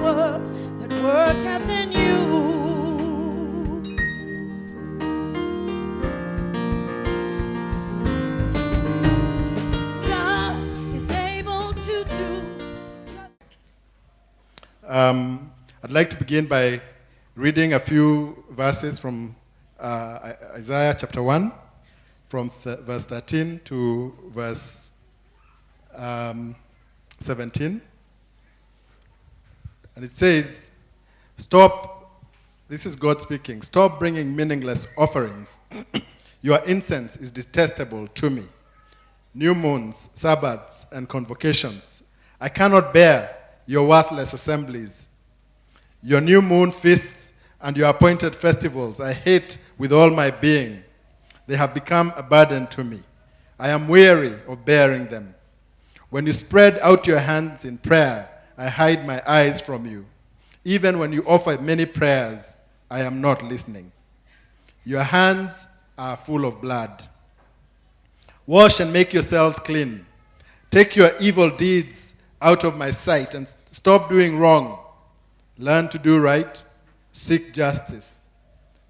power that worketh in you. God is able to do. I'd like to begin by reading a few verses from Isaiah chapter 1, from verse 13 to verse 17. And it says, this is God speaking, stop bringing meaningless offerings. Your incense is detestable to me. New moons, Sabbaths, and convocations. I cannot bear your worthless assemblies. Your new moon feasts and your appointed festivals I hate with all my being. They have become a burden to me. I am weary of bearing them. When you spread out your hands in prayer, I hide my eyes from you. Even when you offer many prayers, I am not listening. Your hands are full of blood. Wash and make yourselves clean. Take your evil deeds out of my sight and stop doing wrong. Learn to do right. Seek justice.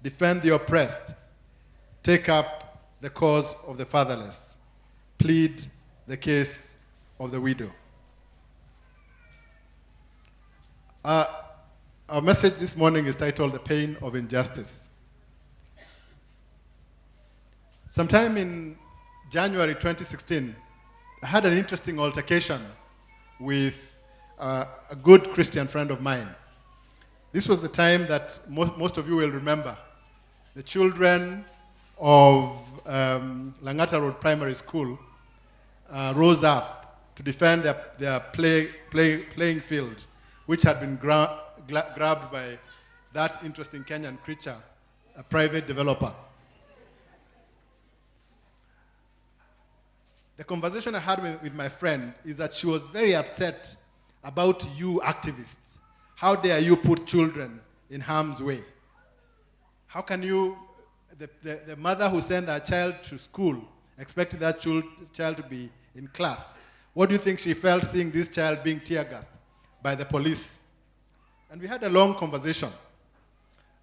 Defend the oppressed. Take up the cause of the fatherless. Plead the case of the widow. Our message this morning is titled The Pain of Injustice. Sometime in January 2016, I had an interesting altercation with a good Christian friend of mine. This was the time that most of you will remember. The children of Langata Road Primary School rose up to defend their playing field, which had been grabbed by that interesting Kenyan creature, a private developer. The conversation I had with my friend is that she was very upset about you activists. How dare you put children in harm's way? How can you, the mother who sent her child to school, expecting that child to be in class, what do you think she felt seeing this child being tear-gassed by the police? And we had a long conversation.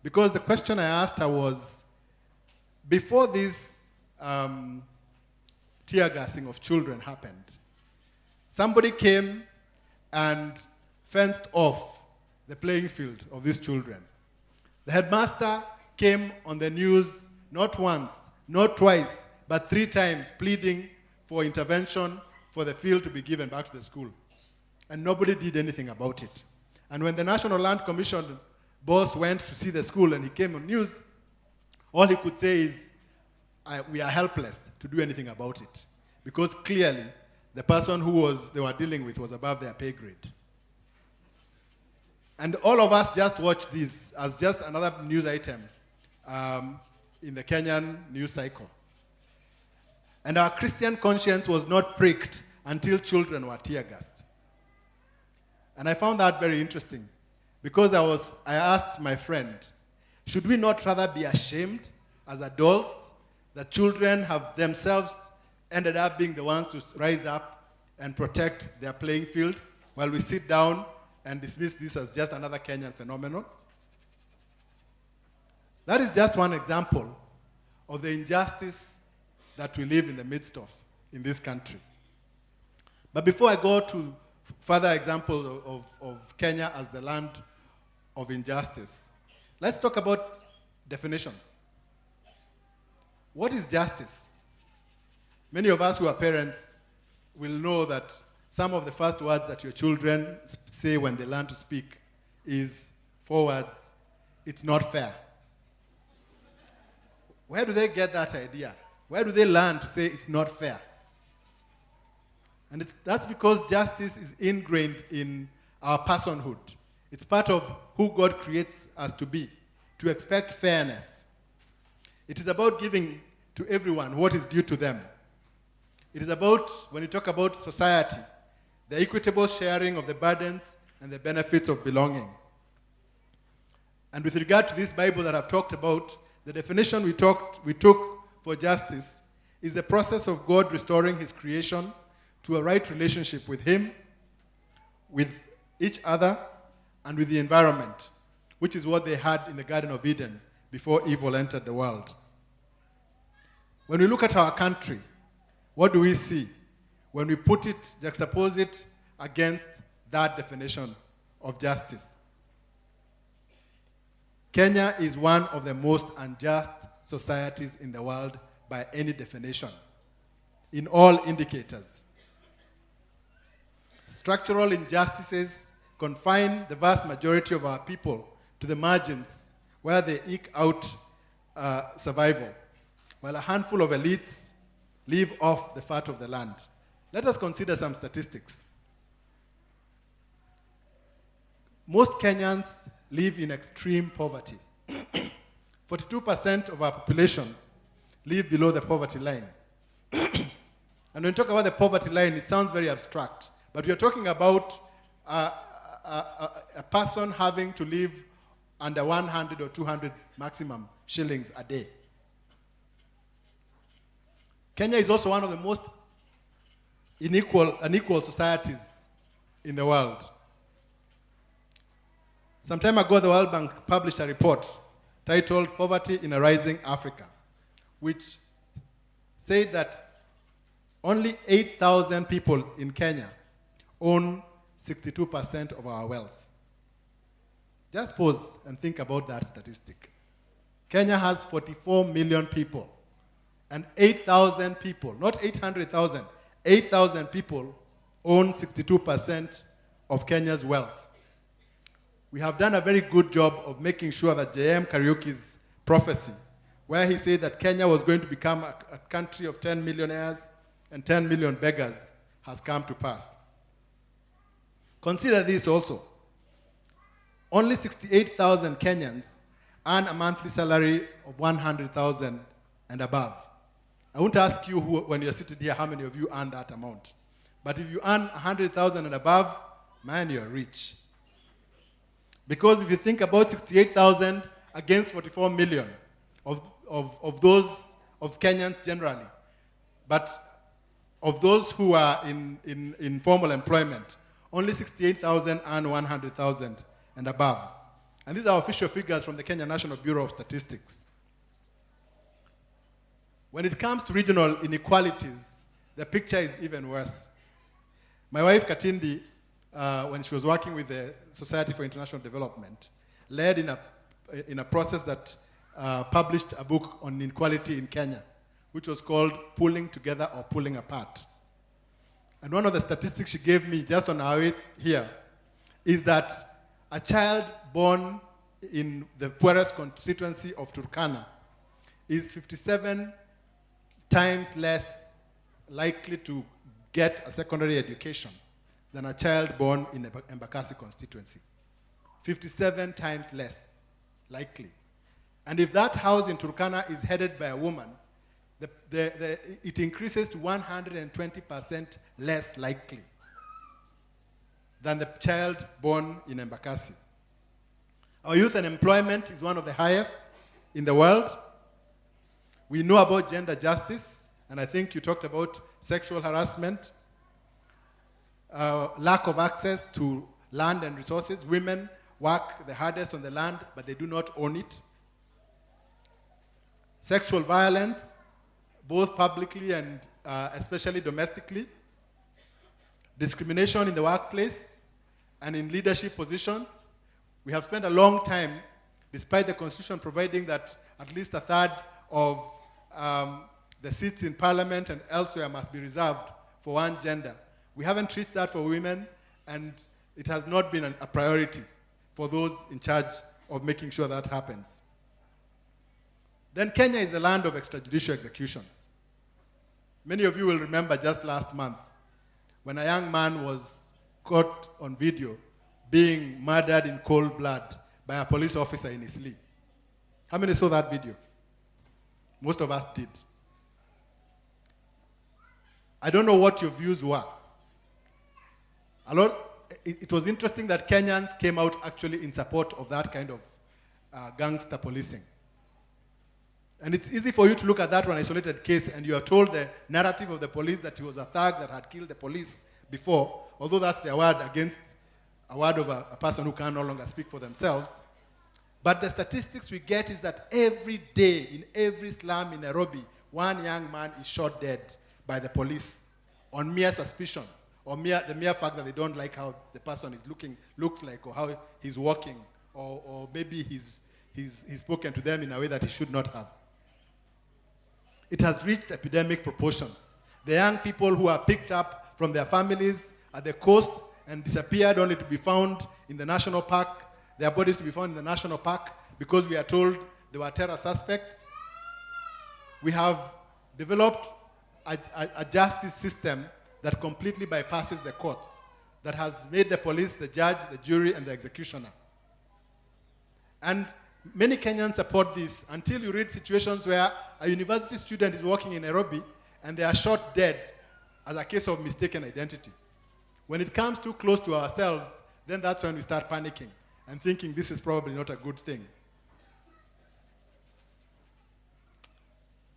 Because the question I asked her was, before this tear-gassing of children happened, somebody came and fenced off the playing field of these children. The headmaster came on the news not once, not twice, but 3 times, pleading for intervention for the field to be given back to the school. And nobody did anything about it. And when the National Land Commission boss went to see the school and he came on news, all he could say is, we are helpless to do anything about it. Because clearly, the person they were dealing with was above their pay grade. And all of us just watched this as just another news item in the Kenyan news cycle. And our Christian conscience was not pricked until children were tear-gassed. And I found that very interesting because I asked my friend, should we not rather be ashamed as adults that children have themselves ended up being the ones to rise up and protect their playing field while we sit down and dismiss this as just another Kenyan phenomenon? That is just one example of the injustice that we live in the midst of in this country. But before I go to further examples of Kenya as the land of injustice, let's talk about definitions. What is justice? Many of us who are parents will know that some of the first words that your children say when they learn to speak is 4 words, it's not fair. Where do they get that idea? Where do they learn to say it's not fair? And that's because justice is ingrained in our personhood. It's part of who God creates us to be, to expect fairness. It is about giving to everyone what is due to them. It is about, when you talk about society, the equitable sharing of the burdens and the benefits of belonging. And with regard to this Bible that I've talked about, the definition we took for justice is the process of God restoring his creation to a right relationship with him, with each other, and with the environment, which is what they had in the Garden of Eden before evil entered the world. When we look at our country, what do we see when we juxtapose it against that definition of justice? Kenya is one of the most unjust societies in the world by any definition, in all indicators. Structural injustices confine the vast majority of our people to the margins where they eke out survival, while a handful of elites live off the fat of the land. Let us consider some statistics. Most Kenyans live in extreme poverty. 42% of our population live below the poverty line. And when we talk about the poverty line, it sounds very abstract. But we are talking about a person having to live under 100 or 200 maximum shillings a day. Kenya is also one of the most unequal societies in the world. Some time ago, the World Bank published a report titled Poverty in a Rising Africa, which said that only 8,000 people in Kenya own 62% of our wealth. Just pause and think about that statistic. Kenya has 44 million people, and 8,000 people, not 800,000, 8,000 people own 62% of Kenya's wealth. We have done a very good job of making sure that J.M. Kariuki's prophecy, where he said that Kenya was going to become a country of 10 millionaires and 10 million beggars, has come to pass. Consider this also. Only 68,000 Kenyans earn a monthly salary of 100,000 and above. I won't ask you when you're seated here how many of you earn that amount. But if you earn 100,000 and above, man, you're rich. Because if you think about 68,000 against 44 million of Kenyans generally, but of those who are in formal employment, only 68,000 earn 100,000 and above. And these are official figures from the Kenya National Bureau of Statistics. When it comes to regional inequalities, the picture is even worse. My wife, Katindi, when she was working with the Society for International Development, led in a process that published a book on inequality in Kenya, which was called Pulling Together or Pulling Apart. And one of the statistics she gave me just on our way here is that a child born in the poorest constituency of Turkana is 57 times less likely to get a secondary education than a child born in the Embakasi constituency. 57 times less likely. And if that house in Turkana is headed by a woman, it increases to 120% less likely than the child born in Embakasi. Our youth unemployment is one of the highest in the world. We know about gender justice, and I think you talked about sexual harassment, lack of access to land and resources. Women work the hardest on the land, but they do not own it. Sexual violence, both publicly and especially domestically. Discrimination in the workplace and in leadership positions. We have spent a long time, despite the Constitution providing that at least a third of the seats in Parliament and elsewhere must be reserved for one gender. We haven't treated that for women, and it has not been a priority for those in charge of making sure that happens. Then Kenya is the land of extrajudicial executions. Many of you will remember just last month when a young man was caught on video being murdered in cold blood by a police officer in Isli. How many saw that video? Most of us did. I don't know what your views were. It was interesting that Kenyans came out actually in support of that kind of gangster policing. And it's easy for you to look at that one isolated case and you are told the narrative of the police that he was a thug that had killed the police before, although that's their word against a word of a person who can no longer speak for themselves. But the statistics we get is that every day in every slum in Nairobi, one young man is shot dead by the police on mere suspicion, or the mere fact that they don't like how the person looks like, or how he's walking, or maybe he's spoken to them in a way that he should not have. It has reached epidemic proportions. The young people who are picked up from their families at the coast and disappeared only to be found in the national park, their bodies to be found in the national park because we are told they were terror suspects. We have developed a justice system that completely bypasses the courts, that has made the police the judge, the jury, and the executioner. And many Kenyans support this until you read situations where a university student is walking in Nairobi and they are shot dead as a case of mistaken identity. When it comes too close to ourselves, then that's when we start panicking and thinking this is probably not a good thing.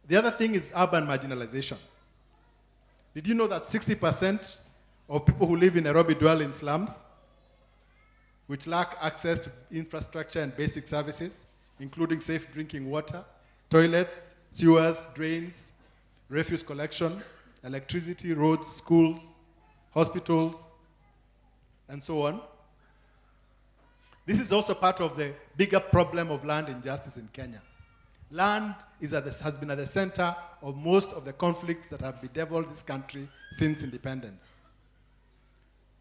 The other thing is urban marginalization. Did you know that 60% of people who live in Nairobi dwell in slums, which lack access to infrastructure and basic services, including safe drinking water, toilets, sewers, drains, refuse collection, electricity, roads, schools, hospitals, and so on? This is also part of the bigger problem of land injustice in Kenya. Land has been at the center of most of the conflicts that have bedeviled this country since independence.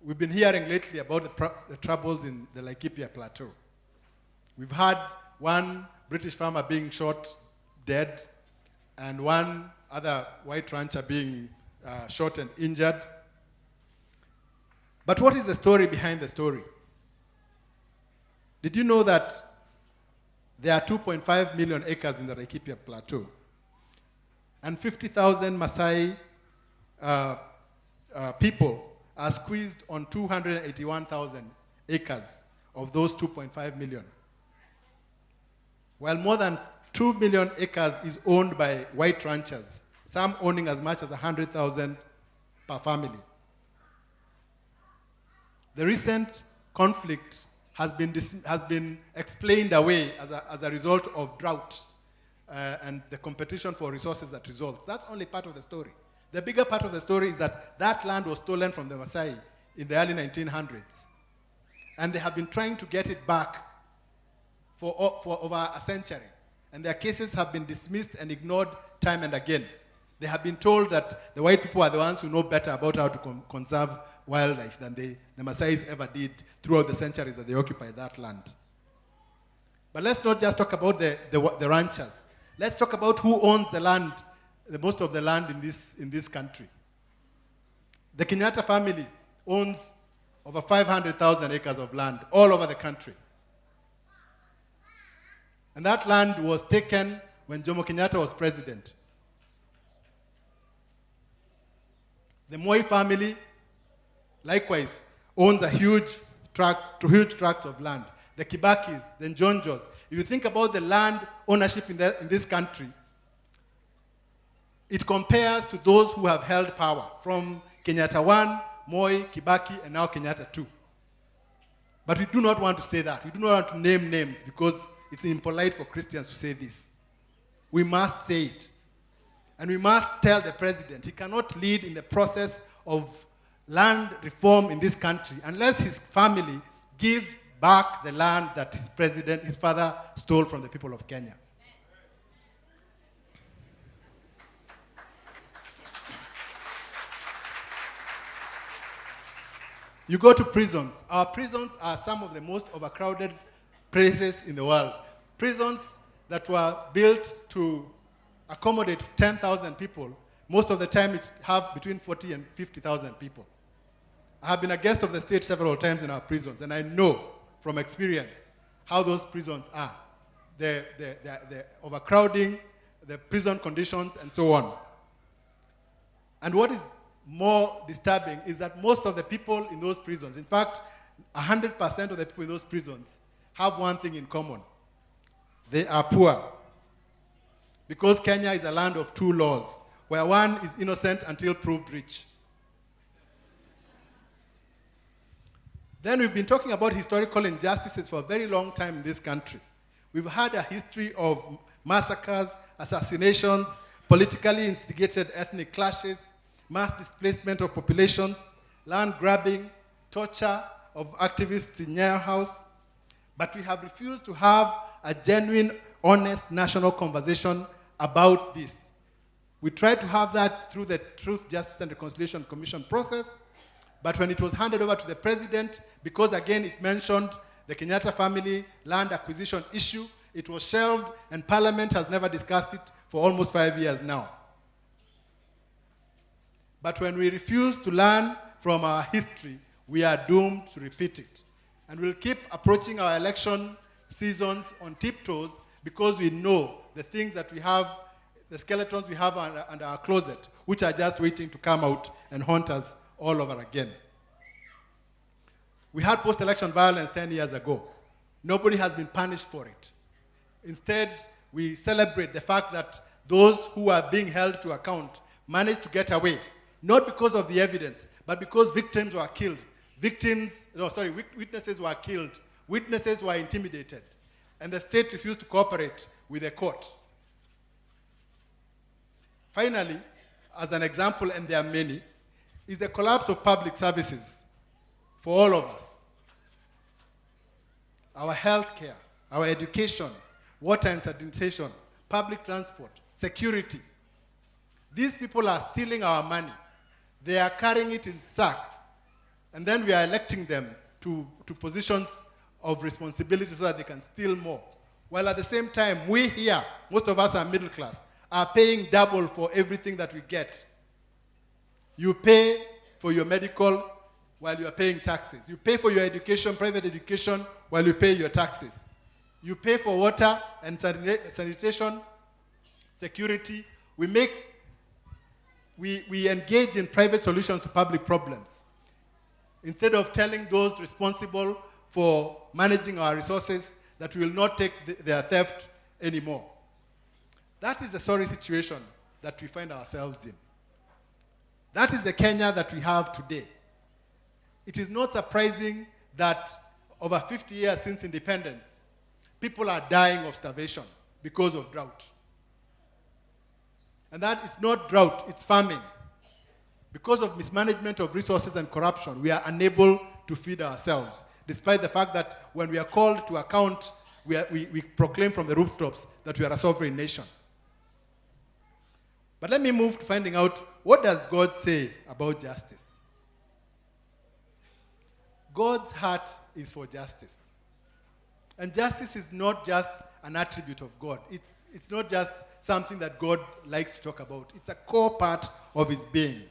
We've been hearing lately about the troubles in the Laikipia Plateau. We've had one British farmer being shot dead and one other white rancher being shot and injured. But what is the story behind the story? Did you know that there are 2.5 million acres in the Laikipia Plateau, and 50,000 Maasai people are squeezed on 281,000 acres of those 2.5 million? While more than 2 million acres is owned by white ranchers, some owning as much as 100,000 per family. The recent conflict has been explained away as a result of drought and the competition for resources that results. That's only part of the story. The bigger part of the story is that that land was stolen from the Maasai in the early 1900s. And they have been trying to get it back for over a century. And their cases have been dismissed and ignored time and again. They have been told that the white people are the ones who know better about how to conserve wildlife than the Maasais ever did throughout the centuries that they occupied that land. But let's not just talk about the ranchers. Let's talk about who owns the land, most of the land in this country. The Kenyatta family owns over 500,000 acres of land all over the country. And that land was taken when Jomo Kenyatta was president. The Moi family, likewise, owns a huge tracts of land. The Kibakis, the NJONJOs. If you think about the land ownership in this country, it compares to those who have held power from Kenyatta 1, Moi, Kibaki, and now Kenyatta 2. But we do not want to say that. We do not want to name names because it's impolite for Christians to say this. We must say it. And we must tell the president he cannot lead in the process of land reform in this country unless his family gives back the land that his father stole from the people of Kenya. You go to prisons. Our prisons are some of the most overcrowded places in the world. Prisons that were built to accommodate 10,000 people. Most of the time it have between 40 and 50,000 people. I have been a guest of the state several times in our prisons, and I know from experience how those prisons are. The overcrowding, the prison conditions, and so on. And what is more disturbing is that most of the people in those prisons, in fact, 100% of the people in those prisons have one thing in common. They are poor. Because Kenya is a land of two laws, where one is innocent until proved rich. Then we've been talking about historical injustices for a very long time in this country. We've had a history of massacres, assassinations, politically instigated ethnic clashes, mass displacement of populations, land grabbing, torture of activists in Nyayo House. But we have refused to have a genuine, honest national conversation about this. We tried to have that through the Truth, Justice and Reconciliation Commission process, but when it was handed over to the president, because again it mentioned the Kenyatta family land acquisition issue, it was shelved and Parliament has never discussed it for almost 5 years now. But when we refuse to learn from our history, we are doomed to repeat it. And we'll keep approaching our election seasons on tiptoes because we know the things that we have, the skeletons we have under our closet, which are just waiting to come out and haunt us all over again. We had post-election violence 10 years ago. Nobody has been punished for it. Instead, we celebrate the fact that those who are being held to account managed to get away, not because of the evidence, but because victims were killed. Witnesses were killed. Witnesses were intimidated. And the state refused to cooperate with the court. Finally, as an example, and there are many, is the collapse of public services for all of us. Our healthcare, our education, water and sanitation, public transport, security. These people are stealing our money. They are carrying it in sacks. And then we are electing them to positions of responsibility so that they can steal more. While at the same time, we here, most of us are middle class, are paying double for everything that we get. You pay for your medical while you are paying taxes. You pay for your education, private education, while you pay your taxes. You pay for water and sanitation, security. We engage in private solutions to public problems instead of telling those responsible for managing our resources that we will not take their theft anymore. That is the sorry situation that we find ourselves in. That is the Kenya that we have today. It is not surprising that over 50 years since independence, people are dying of starvation because of drought. And that is not drought, it's famine. Because of mismanagement of resources and corruption, we are unable to feed ourselves, despite the fact that when we are called to account, we proclaim from the rooftops that we are a sovereign nation. But let me move to finding out, what does God say about justice? God's heart is for justice. And justice is not just an attribute of God. It's not just something that God likes to talk about. It's a core part of his being.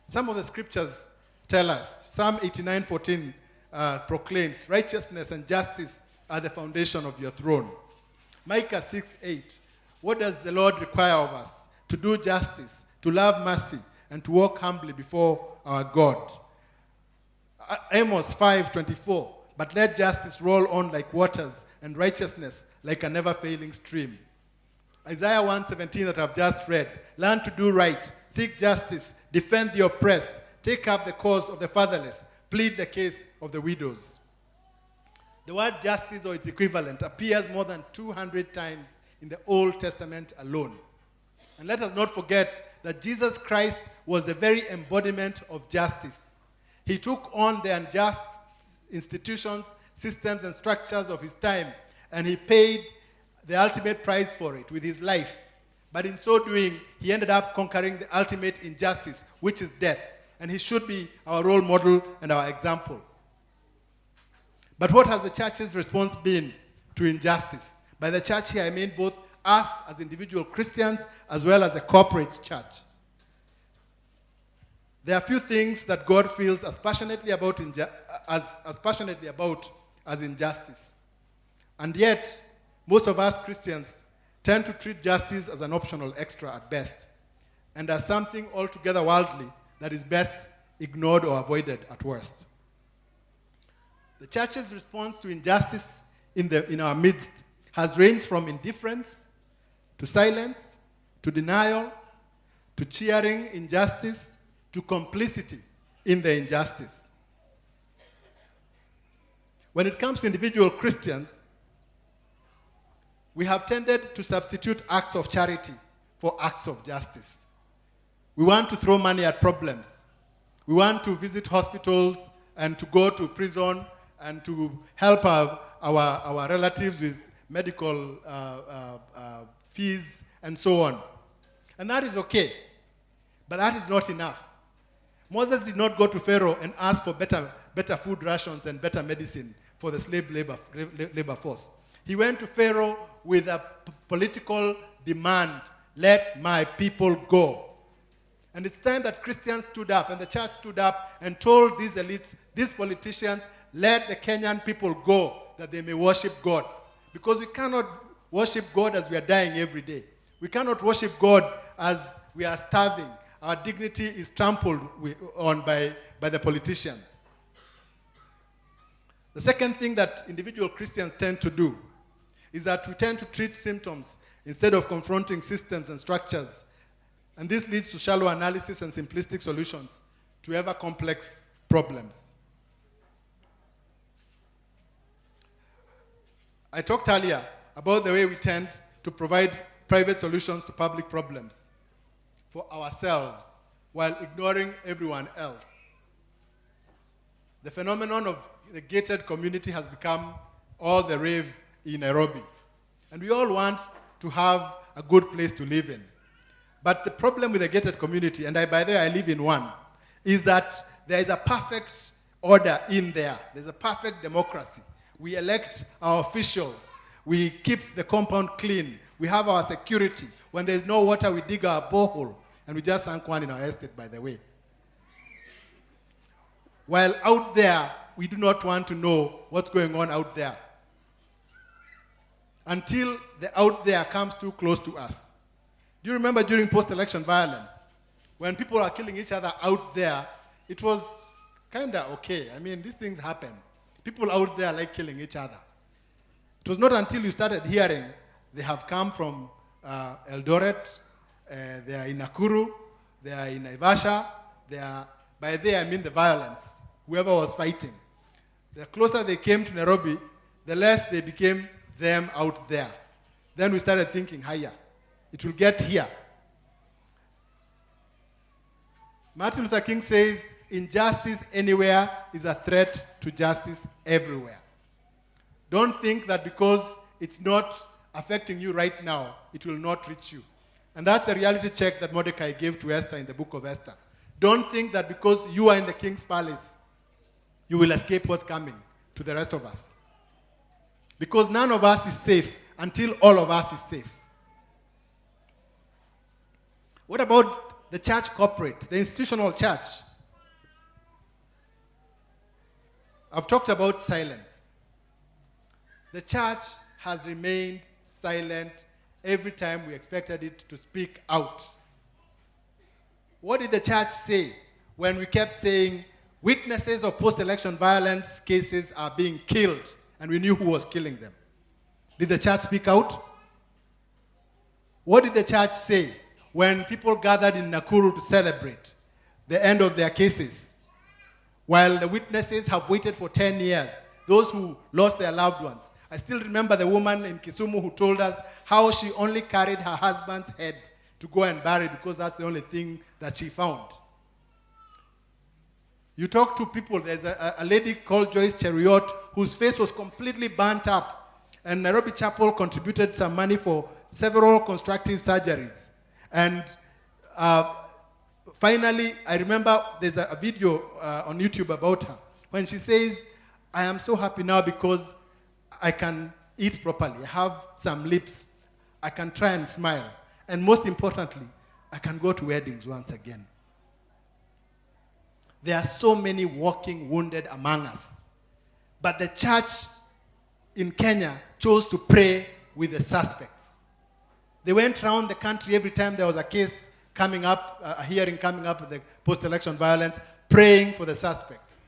Some of the scriptures tell us, Psalm 89:14 proclaims, righteousness and justice are the foundation of your throne. Micah 6:8, what does the Lord require of us? To do justice, to love mercy, and to walk humbly before our God. Amos 5:24, but let justice roll on like waters and righteousness like a never-failing stream. Isaiah 1:17 that I've just read, learn to do right, seek justice, defend the oppressed, take up the cause of the fatherless, plead the case of the widows. The word justice or its equivalent appears more than 200 times in the Old Testament alone. And let us not forget that Jesus Christ was the very embodiment of justice. He took on the unjust institutions, systems, and structures of his time, and he paid the ultimate price for it with his life. But in so doing, he ended up conquering the ultimate injustice, which is death. And he should be our role model and our example. But what has the church's response been to injustice? By the church here, I mean both us as individual Christians as well as a corporate church. There are few things that God feels as passionately about as injustice. And yet, most of us Christians tend to treat justice as an optional extra at best, and as something altogether worldly that is best ignored or avoided at worst. The church's response to injustice in our midst has ranged from indifference to silence, to denial, to cheering injustice, to complicity in the injustice. when it comes to individual Christians, we have tended to substitute acts of charity for acts of justice. We want to throw money at problems. We want to visit hospitals and to go to prison and to help our relatives with medical fees and so on. And that is okay, but that is not enough. Moses did not go to Pharaoh and ask for better food rations and better medicine for the slave labor force. He went to Pharaoh with a political demand, let my people go. And it's time that Christians stood up and the church stood up and told these elites, these politicians, let the Kenyan people go that they may worship God. Because we cannot worship God as we are dying every day. We cannot worship God as we are starving. Our dignity is trampled on by the politicians. The second thing that individual Christians tend to do is that we tend to treat symptoms instead of confronting systems and structures. And this leads to shallow analysis and simplistic solutions to ever complex problems. I talked earlier about the way we tend to provide private solutions to public problems for ourselves while ignoring everyone else. The phenomenon of the gated community has become all the rave in Nairobi. And we all want to have a good place to live in. But the problem with the gated community, and by the way, I live in one, is that there is a perfect order in there. There's a perfect democracy. We elect our officials. We keep the compound clean. We have our security. When there's no water, we dig our borehole. And we just sank one in our estate, by the way. While out there, we do not want to know what's going on out there until the out there comes too close to us. Do you remember during post-election violence, when people are killing each other out there, it was kind of okay. I mean, these things happen. People out there like killing each other. It was not until you started hearing they have come from Eldoret, they are in Nakuru, they are in Naivasha, by there I mean the violence, whoever was fighting. The closer they came to Nairobi, the less they became them out there. Then we started thinking, higher. It will get here. Martin Luther King says, injustice anywhere is a threat to justice everywhere. Don't think that because it's not affecting you right now, it will not reach you. And that's the reality check that Mordecai gave to Esther in the book of Esther. Don't think that because you are in the king's palace, you will escape what's coming to the rest of us. Because none of us is safe until all of us is safe. What about the church corporate, the institutional church? I've talked about silence. The church has remained silent every time we expected it to speak out. What did the church say when we kept saying witnesses of post-election violence cases are being killed and we knew who was killing them? Did the church speak out? What did the church say when people gathered in Nakuru to celebrate the end of their cases, while the witnesses have waited for 10 years, those who lost their loved ones? I still remember the woman in Kisumu who told us how she only carried her husband's head to go and bury because that's the only thing that she found. You talk to people, there's a lady called Joyce Cheruiyot whose face was completely burnt up, and Nairobi Chapel contributed some money for several constructive surgeries. And finally, I remember there's a video on YouTube about her when she says, I am so happy now because I can eat properly. I have some lips. I can try and smile. And most importantly, I can go to weddings once again. There are so many walking wounded among us. But the church in Kenya chose to pray with the suspects. They went around the country every time there was a case coming up, a hearing coming up with the post-election violence, praying for the suspects.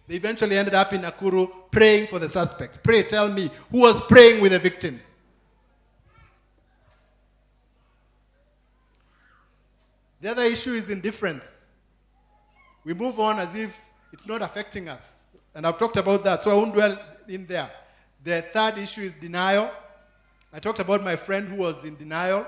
They eventually ended up in Nakuru praying for the suspects. Pray, tell me, who was praying with the victims? The other issue is indifference. We move on as if it's not affecting us. And I've talked about that, so I won't dwell in there. The third issue is denial. I talked about my friend who was in denial.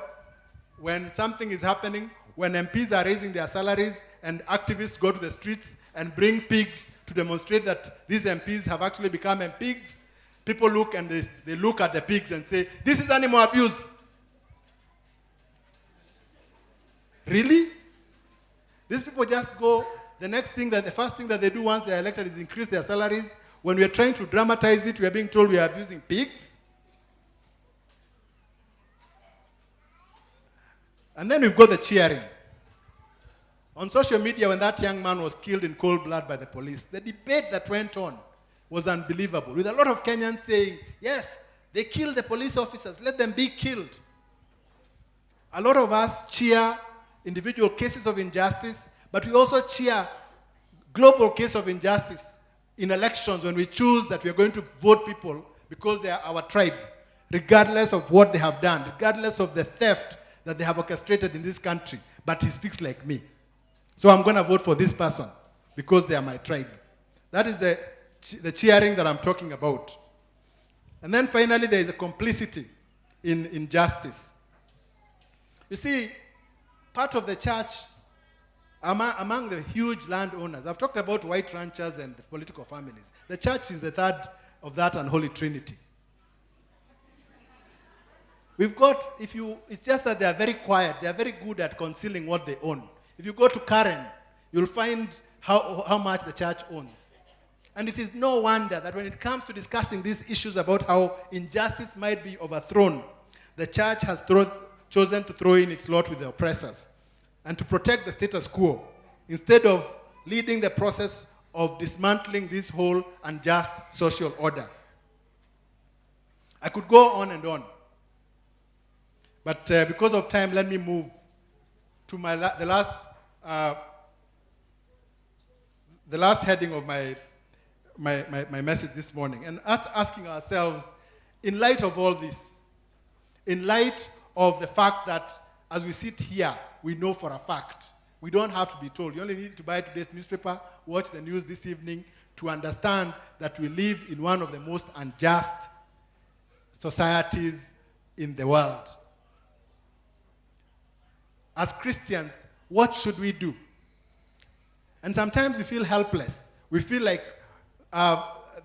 When something is happening, when MPs are raising their salaries and activists go to the streets and bring pigs to demonstrate that these MPs have actually become pigs, people look and they look at the pigs and say, this is animal abuse. Really? These people just go, the first thing that they do once they're elected is increase their salaries. When we are trying to dramatize it, we are being told we are abusing pigs. And then we've got the cheering. On social media, when that young man was killed in cold blood by the police, the debate that went on was unbelievable, with a lot of Kenyans saying, yes, they killed the police officers, let them be killed. A lot of us cheer individual cases of injustice, but we also cheer global case of injustice in elections when we choose that we are going to vote people because they are our tribe, regardless of what they have done, regardless of the theft that they have orchestrated in this country, but he speaks like me. So I'm going to vote for this person because they are my tribe. That is the cheering that I'm talking about. And then finally, there is a complicity in injustice. You see, part of the church, among the huge landowners, I've talked about white ranchers and the political families. The church is the third of that unholy trinity. We've got, it's just that they are very quiet. They are very good at concealing what they own. If you go to Karen, you'll find how much the church owns. And it is no wonder that when it comes to discussing these issues about how injustice might be overthrown, the church has chosen to throw in its lot with the oppressors and to protect the status quo instead of leading the process of dismantling this whole unjust social order. I could go on and on. But because of time, let me move to the last heading of my message this morning, and asking ourselves, in light of all this, in light of the fact that as we sit here, we know for a fact, we don't have to be told. You only need to buy today's newspaper, watch the news this evening to understand that we live in one of the most unjust societies in the world. As Christians, what should we do? And sometimes we feel helpless. We feel like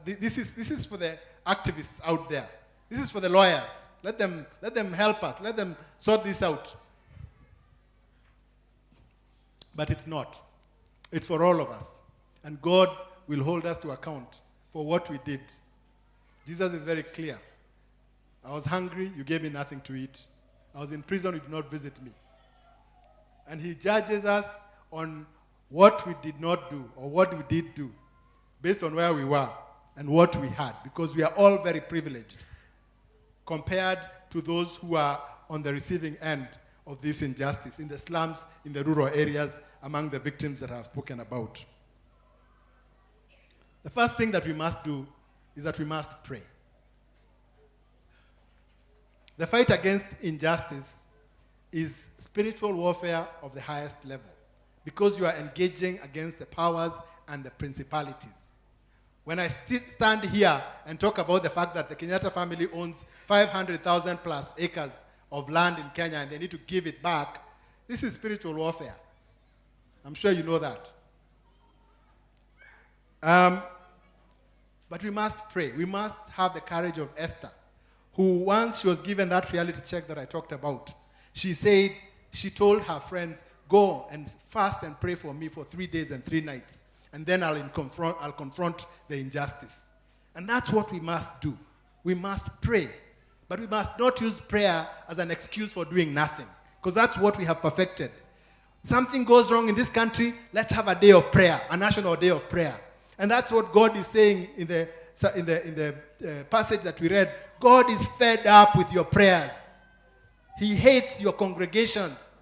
this is for the activists out there. This is for the lawyers. Let them help us. Let them sort this out. But it's not. It's for all of us. And God will hold us to account for what we did. Jesus is very clear. I was hungry, you gave me nothing to eat. I was in prison, you did not visit me. And he judges us on what we did not do or what we did do based on where we were and what we had, because we are all very privileged compared to those who are on the receiving end of this injustice, in the slums, in the rural areas, among the victims that I have spoken about. The first thing that we must do is that we must pray. The fight against injustice is spiritual warfare of the highest level, because you are engaging against the powers and the principalities. When I stand here and talk about the fact that the Kenyatta family owns 500,000 plus acres of land in Kenya and they need to give it back, this is spiritual warfare. I'm sure you know that. But we must pray. We must have the courage of Esther, who once she was given that reality check that I talked about, she told her friends, go and fast and pray for me for 3 days and 3 nights, and then I'll confront the injustice. And that's what we must do. We must pray. But we must not use prayer as an excuse for doing nothing, because that's what we have perfected. Something goes wrong in this country, let's have a day of prayer, a national day of prayer. And that's what God is saying in the passage that we read. God is fed up with your prayers. He hates your congregations.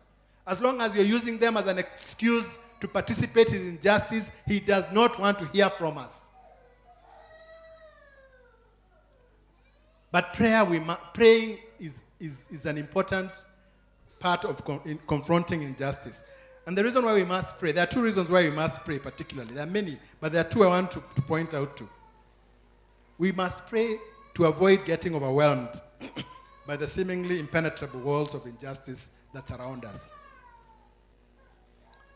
As long as you're using them as an excuse to participate in injustice, he does not want to hear from us. But praying is an important part of confronting injustice. And the reason why we must pray, there are 2 reasons why we must pray particularly. There are many, but there are 2 I want to point out to. We must pray to avoid getting overwhelmed by the seemingly impenetrable walls of injustice that surround us.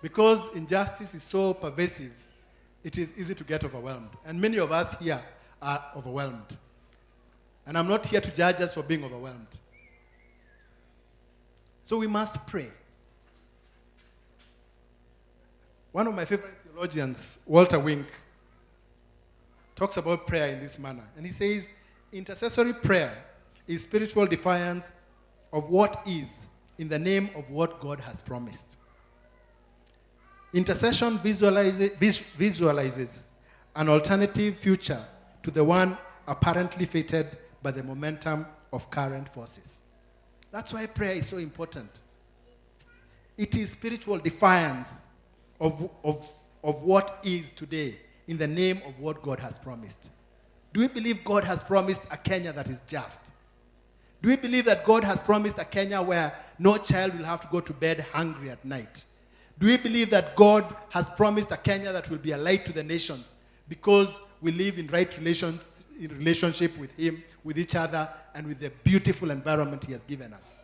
Because injustice is so pervasive, it is easy to get overwhelmed. And many of us here are overwhelmed. And I'm not here to judge us for being overwhelmed. So we must pray. One of my favorite theologians, Walter Wink, talks about prayer in this manner. And he says, intercessory prayer is spiritual defiance of what is in the name of what God has promised. Intercession visualizes an alternative future to the one apparently fated by the momentum of current forces. That's why prayer is so important. It is spiritual defiance of what is today in the name of what God has promised. Do we believe God has promised a Kenya that is just? Do we believe that God has promised a Kenya where no child will have to go to bed hungry at night? Do we believe that God has promised a Kenya that will be a light to the nations because we live in right relationship with Him, with each other, and with the beautiful environment He has given us?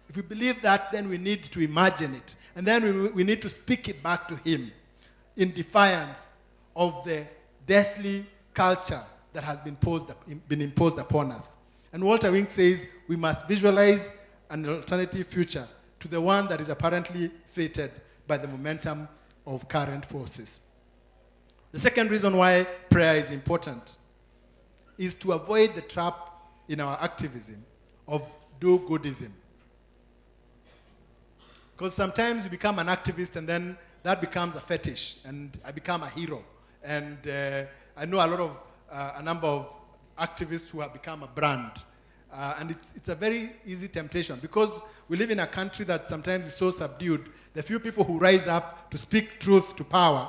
If we believe that, then we need to imagine it. And then we need to speak it back to Him in defiance of the deathly culture that has been imposed upon us. And Walter Wink says we must visualize an alternative future to the one that is apparently fated by the momentum of current forces. The second reason why prayer is important is to avoid the trap in our activism of do-goodism. Because sometimes you become an activist and then that becomes a fetish and I become a hero. And I know a number of activists who have become a brand. And it's a very easy temptation because we live in a country that sometimes is so subdued. The few people who rise up to speak truth to power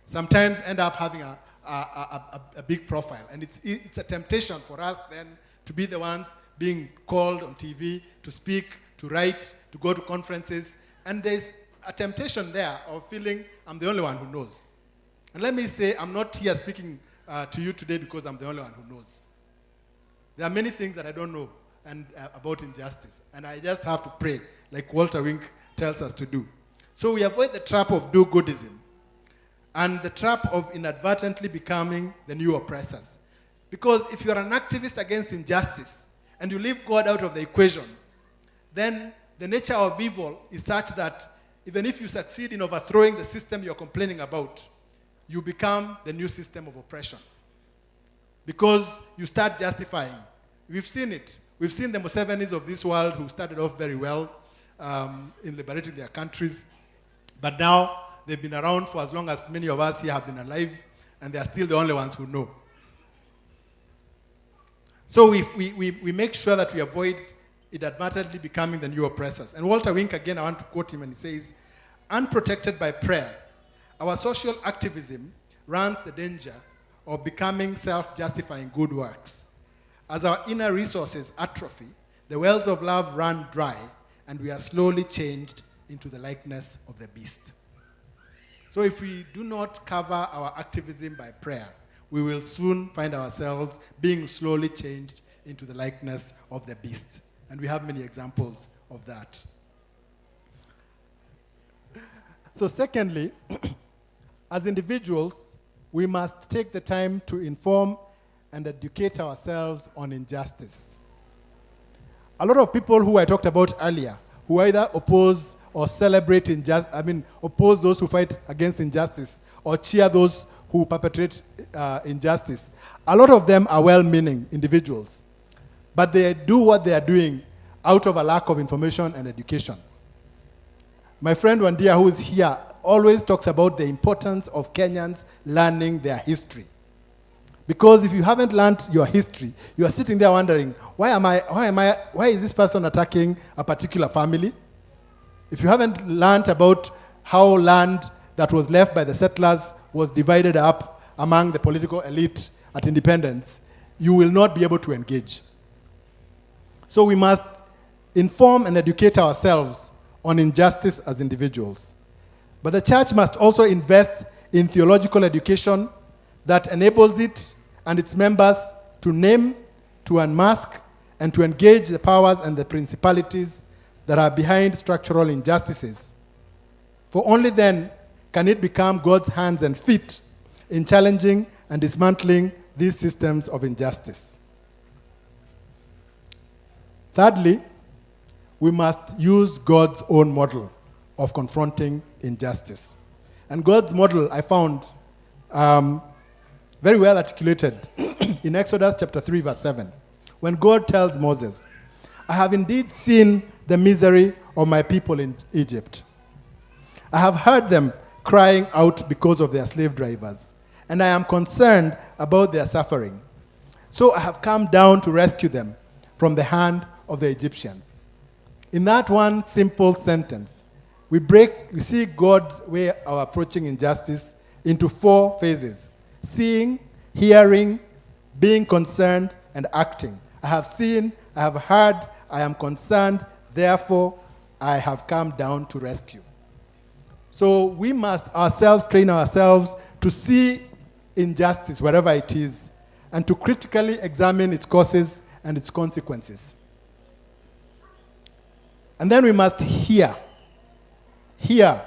sometimes end up having a big profile. And it's a temptation for us then to be the ones being called on TV, to speak, to write, to go to conferences. And there's a temptation there of feeling I'm the only one who knows. And let me say, I'm not here speaking to you today because I'm the only one who knows. There are many things that I don't know about injustice. And I just have to pray, like Walter Wink tells us to do. So we avoid the trap of do-goodism and the trap of inadvertently becoming the new oppressors. Because if you're an activist against injustice and you leave God out of the equation, then the nature of evil is such that even if you succeed in overthrowing the system you're complaining about, you become the new system of oppression. Because you start justifying. We've seen it. We've seen the Musevenis of this world who started off very well in liberating their countries. But now they've been around for as long as many of us here have been alive, and they are still the only ones who know. So we make sure that we avoid inadvertently becoming the new oppressors. And Walter Wink, again, I want to quote him, and he says, unprotected by prayer, our social activism runs the danger of becoming self-justifying good works. As our inner resources atrophy, the wells of love run dry, and we are slowly changed into the likeness of the beast. So if we do not cover our activism by prayer, we will soon find ourselves being slowly changed into the likeness of the beast. And we have many examples of that. So secondly, as individuals, we must take the time to inform and educate ourselves on injustice. A lot of people who I talked about earlier, who either oppose or celebrate oppose those who fight against injustice or cheer those who perpetrate injustice. A lot of them are well-meaning individuals, but they do what they are doing out of a lack of information and education. My friend Wandia, who is here, always talks about the importance of Kenyans learning their history. Because if you haven't learned your history, you are sitting there wondering, why is this person attacking a particular family? If you haven't learned about how land that was left by the settlers was divided up among the political elite at independence, you will not be able to engage. So we must inform and educate ourselves on injustice as individuals. But the church must also invest in theological education that enables it and its members to name, to unmask, and to engage the powers and the principalities that are behind structural injustices. For only then can it become God's hands and feet in challenging and dismantling these systems of injustice. Thirdly, we must use God's own model of confronting injustice. And God's model, I found, very well articulated in Exodus chapter 3, verse 7, when God tells Moses, I have indeed seen the misery of my people in Egypt. I have heard them crying out because of their slave drivers, and I am concerned about their suffering. So I have come down to rescue them from the hand of the Egyptians. In that one simple sentence, we see God's way of approaching injustice into 4 phases: seeing, hearing, being concerned, and acting. I have seen, I have heard, I am concerned, therefore I have come down to rescue. So we must train ourselves to see injustice wherever it is and to critically examine its causes and its consequences. And then we must hear. Hear.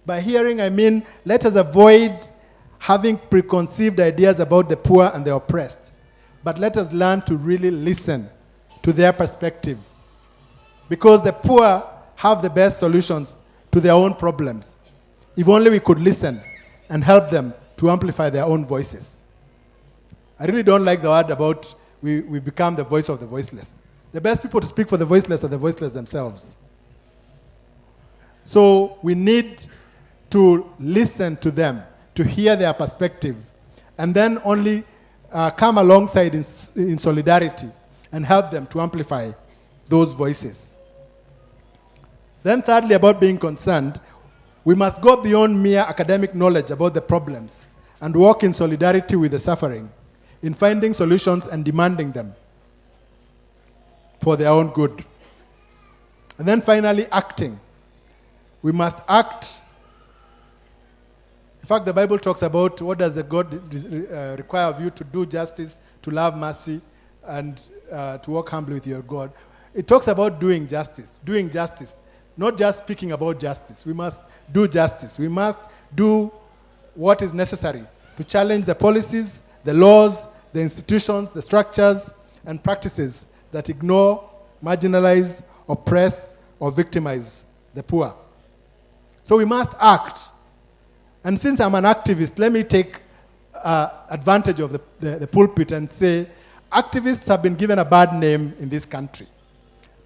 By hearing, I mean, let us avoid having preconceived ideas about the poor and the oppressed, but let us learn to really listen to their perspective. Because the poor have the best solutions to their own problems. If only we could listen and help them to amplify their own voices. I really don't like the word about we become the voice of the voiceless. The best people to speak for the voiceless are the voiceless themselves. So we need to listen to them, to hear their perspective, and then only come alongside in solidarity and help them to amplify those voices. Then thirdly, about being concerned, we must go beyond mere academic knowledge about the problems and work in solidarity with the suffering, in finding solutions and demanding them for their own good. And then finally, acting. We must act. In fact, the Bible talks about what does the God require of you: to do justice, to love mercy, and to walk humbly with your God. It talks about doing justice, not just speaking about justice. We must do justice. We must do what is necessary to challenge the policies, the laws, the institutions, the structures, and practices that ignore, marginalize, oppress, or victimize the poor. So we must act. And since I'm an activist, let me take advantage of the pulpit and say, activists have been given a bad name in this country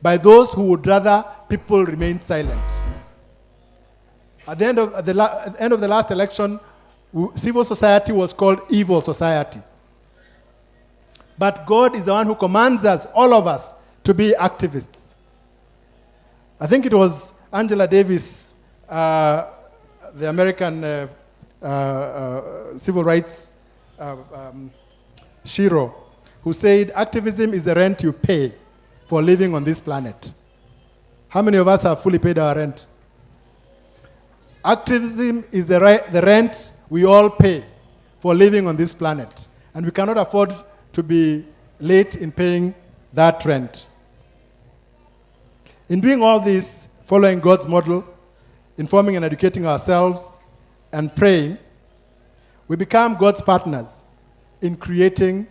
by those who would rather people remain silent. At the end of the last election, civil society was called evil society. But God is the one who commands us, all of us, to be activists. I think it was Angela Davis, the American civil rights hero, who said, activism is the rent you pay for living on this planet. How many of us have fully paid our rent? Activism is the rent we all pay for living on this planet. And we cannot afford to be late in paying that rent. In doing all this, following God's model, informing and educating ourselves, and praying, we become God's partners in creating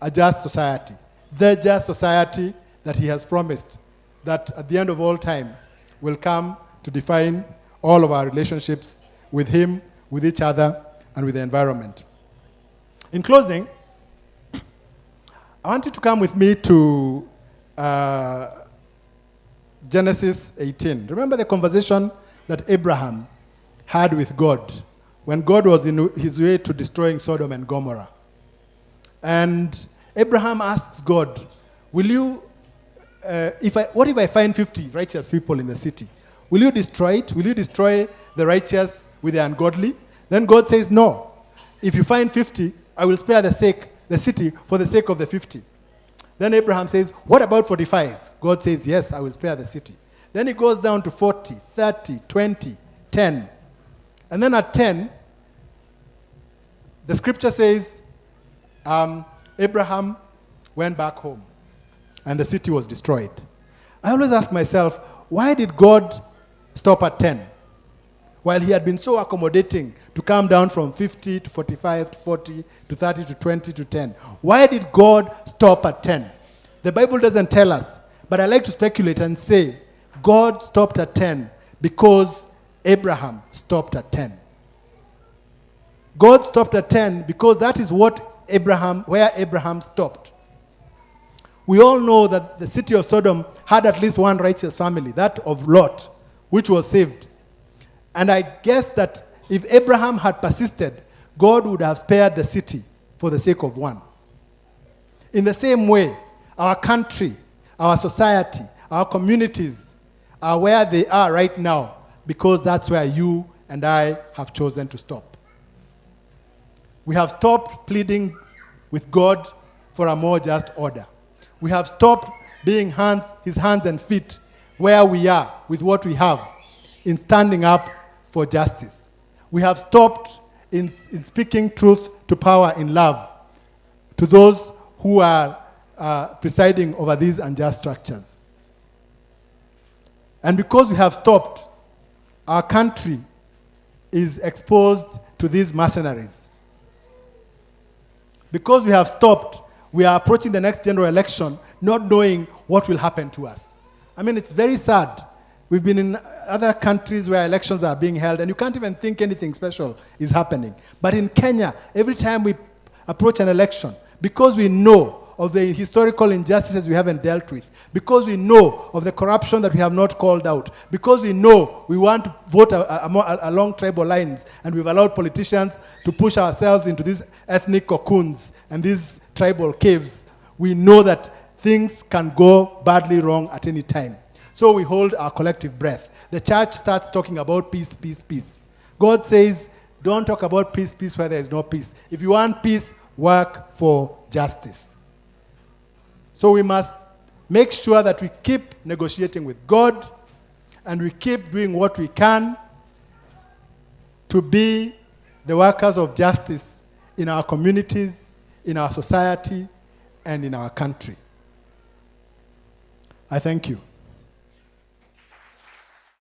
a just society. The just society that He has promised, that at the end of all time will come to define all of our relationships with Him, with each other, and with the environment. In closing, I want you to come with me to Genesis 18. Remember the conversation that Abraham had with God when God was in his way to destroying Sodom and Gomorrah. And Abraham asks God, will you, what if I find 50 righteous people in the city? Will you destroy it? Will you destroy the righteous with the ungodly? Then God says, no. If you find 50, I will spare the city for the sake of the 50. Then Abraham says, what about 45? God says, yes, I will spare the city. Then it goes down to 40, 30, 20, 10. And then at 10, the scripture says, Abraham went back home and the city was destroyed. I always ask myself, why did God stop at 10? While he had been so accommodating to come down from 50 to 45 to 40 to 30 to 20 to 10. Why did God stop at 10? The Bible doesn't tell us, but I like to speculate and say God stopped at 10 because Abraham stopped at 10. God stopped at 10 because that is where Abraham stopped. We all know that the city of Sodom had at least one righteous family, that of Lot, which was saved. And I guess that if Abraham had persisted, God would have spared the city for the sake of one. In the same way, our country, our society, our communities are where they are right now because that's where you and I have chosen to stop. We have stopped pleading with God for a more just order. We have stopped being his hands and feet where we are with what we have in standing up for justice. We have stopped in speaking truth to power in love to those who are presiding over these unjust structures. And because we have stopped, our country is exposed to these mercenaries. Because we have stopped, we are approaching the next general election not knowing what will happen to us. I mean, it's very sad. We've been in other countries where elections are being held, and you can't even think anything special is happening. But in Kenya, every time we approach an election, because we know of the historical injustices we haven't dealt with, because we know of the corruption that we have not called out, because we know we want to vote along tribal lines, and we've allowed politicians to push ourselves into these ethnic cocoons and these tribal caves, we know that things can go badly wrong at any time. So we hold our collective breath. The church starts talking about peace, peace, peace. God says, don't talk about peace, peace where there is no peace. If you want peace, work for justice. So we must make sure that we keep negotiating with God and we keep doing what we can to be the workers of justice in our communities, in our society, and in our country. I thank you.